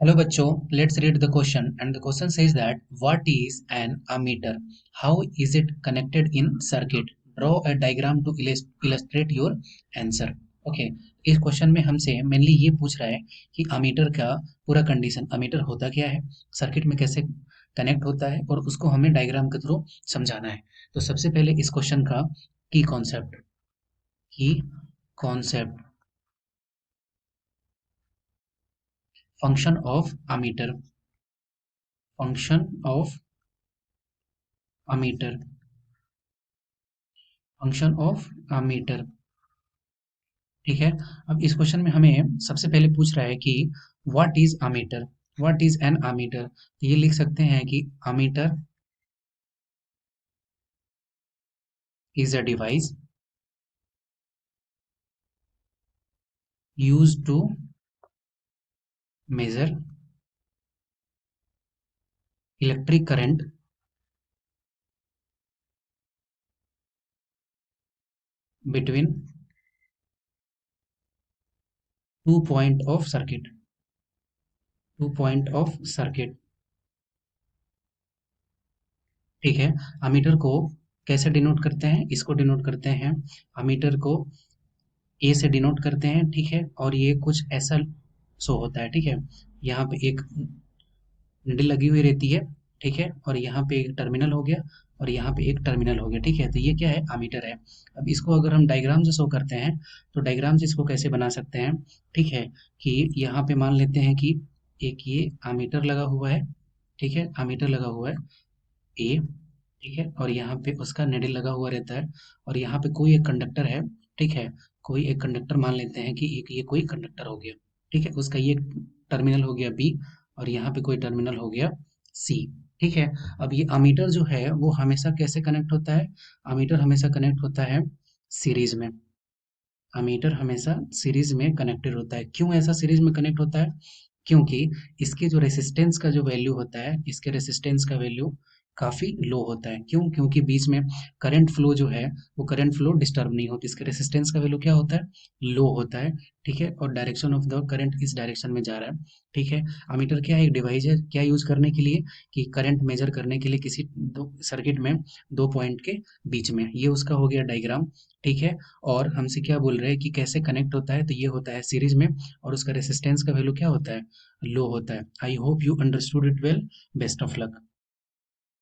Hello बच्चों, let's read the question and the question says that what is an ammeter? How is it connected in circuit? Draw a diagram to illustrate your answer. Okay इस question में हमसे mainly ये पूछ रहा है कि ammeter का पूरा कंडीशन अमीटर होता क्या है, सर्किट में कैसे कनेक्ट होता है और उसको हमें डायग्राम के थ्रू समझाना है। तो सबसे पहले इस क्वेश्चन का की concept function of ammeter, function of ammeter, function of meter. ठीक है। अब इस क्वेश्चन में हमें सबसे पहले पूछ रहा है कि what is ammeter, what is an ammeter. तो ये लिख सकते हैं कि ammeter is a device used to measure electric current between two point of circuit, two point of circuit. ठीक है। अमीटर को कैसे डिनोट करते हैं, इसको डिनोट करते हैं, अमीटर को ए से डिनोट करते हैं। ठीक है। और ये कुछ ऐसा शो होता है। ठीक है। यहाँ पे एक निडल लगी हुई रहती है। ठीक है। और यहाँ पे एक टर्मिनल हो गया और यहाँ पे एक टर्मिनल हो गया। ठीक है। तो ये क्या है, अमीटर है। अब इसको अगर हम डायग्राम से शो करते हैं तो डायग्राम से इसको कैसे बना सकते हैं। ठीक है। कि यहाँ पे मान लेते हैं कि एक ये अमीटर लगा हुआ है। ठीक है। अमीटर लगा हुआ है ए। ठीक है। और यहाँ पे उसका निडल लगा हुआ रहता है और यहाँ पे कोई एक कंडक्टर है। ठीक है। कोई एक कंडक्टर मान लेते हैं कि एक ये कोई कंडक्टर हो गया। ठीक है। उसका ये टर्मिनल हो गया बी और यहाँ पे कोई टर्मिनल हो गया सी। ठीक है। अब ये अमीटर जो है वो हमेशा कैसे कनेक्ट होता है, अमीटर हमेशा कनेक्ट होता है सीरीज में। अमीटर हमेशा सीरीज में कनेक्टेड होता है। क्यों ऐसा सीरीज में कनेक्ट होता है, क्योंकि इसके जो रेसिस्टेंस का जो वैल्यू होता है, इसके रेसिस्टेंस का वैल्यू काफी लो होता है। क्यों, क्योंकि बीच में करंट फ्लो जो है वो करंट फ्लो डिस्टर्ब नहीं होती, इसके रेसिस्टेंस का वैल्यू क्या होता है, लो होता है। ठीक है। और डायरेक्शन ऑफ द करंट इस डायरेक्शन में जा रहा है। ठीक है। अमीटर क्या है, एक डिवाइस है, क्या यूज करने के लिए, कि करंट मेजर करने के लिए किसी दो सर्किट में दो पॉइंट के बीच में। ये उसका हो गया डायग्राम। ठीक है। और हमसे क्या बोल रहे हैं कि कैसे कनेक्ट होता है, तो ये होता है सीरीज में और उसका रेसिस्टेंस का वैल्यू क्या होता है, लो होता है। I hope you understood it well. Best of luck.